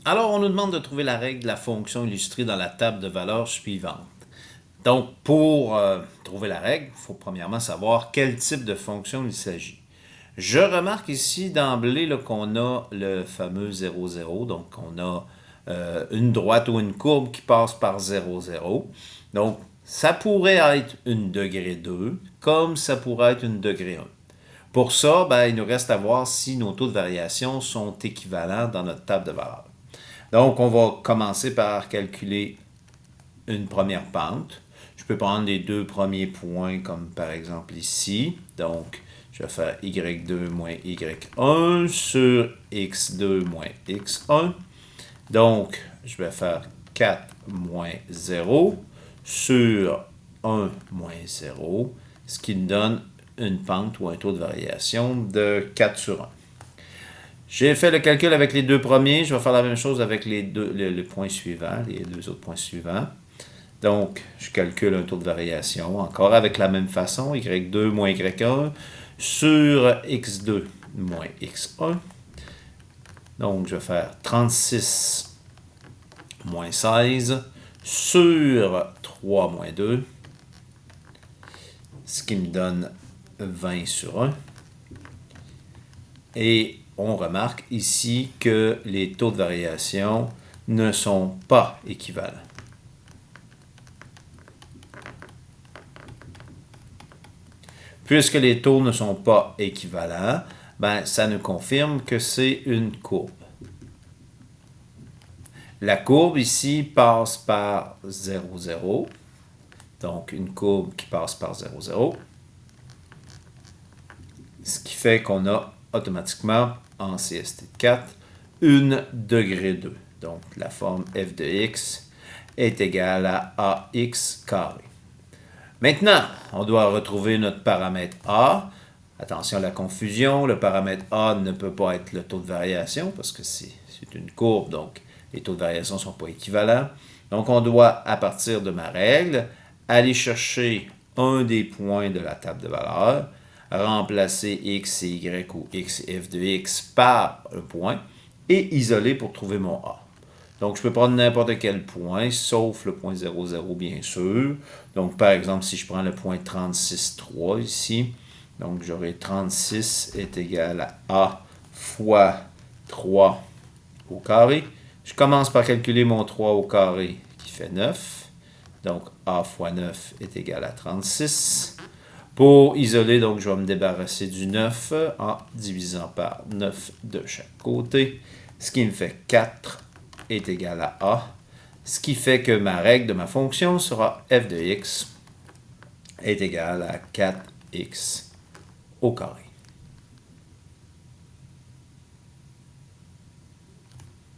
Alors, on nous demande de trouver la règle de la fonction illustrée dans la table de valeurs suivante. Donc, pour trouver la règle, il faut premièrement savoir quel type de fonction il s'agit. Je remarque ici d'emblée qu'on a le fameux 0, 0. Donc, on a une droite ou une courbe qui passe par 0, 0. Donc, ça pourrait être une degré 2, comme ça pourrait être une degré 1. Pour ça, il nous reste à voir si nos taux de variation sont équivalents dans notre table de valeurs. Donc, on va commencer par calculer une première pente. Je peux prendre les deux premiers points, comme par exemple ici. Donc, je vais faire y2 moins y1 sur x2 moins x1. Donc, je vais faire 4 moins 0 sur 1 moins 0, ce qui me donne une pente ou un taux de variation de 4 sur 1. J'ai fait le calcul avec les deux premiers. Je vais faire la même chose avec les points suivants, les deux autres points suivants. Donc, je calcule un taux de variation, encore avec la même façon, y2 moins y1 sur x2 moins x1. Donc, je vais faire 36 moins 16 sur 3 moins 2, ce qui me donne 20 sur 1. Et on remarque ici que les taux de variation ne sont pas équivalents. Puisque les taux ne sont pas équivalents, ça nous confirme que c'est une courbe. La courbe ici passe par 0, 0. Donc, une courbe qui passe par 0, 0. Ce qui fait qu'on a automatiquement, en CST4, une degré 2. Donc, la forme f de x est égale à ax carré. Maintenant, on doit retrouver notre paramètre a. Attention à la confusion, le paramètre a ne peut pas être le taux de variation parce que c'est une courbe, donc les taux de variation ne sont pas équivalents. Donc, on doit, à partir de ma règle, aller chercher un des points de la table de valeurs, remplacer x et y ou x et f de x par un point et isoler pour trouver mon a. Donc, je peux prendre n'importe quel point, sauf le point 0, 0, bien sûr. Donc, par exemple, si je prends le point 36, 3 ici, donc j'aurai 36 est égal à a fois 3 au carré. Je commence par calculer mon 3 au carré qui fait 9. Donc, a fois 9 est égal à 36. Pour isoler, donc, je vais me débarrasser du 9 en divisant par 9 de chaque côté, ce qui me fait 4 est égal à a, ce qui fait que ma règle de ma fonction sera f de x est égal à 4x au carré.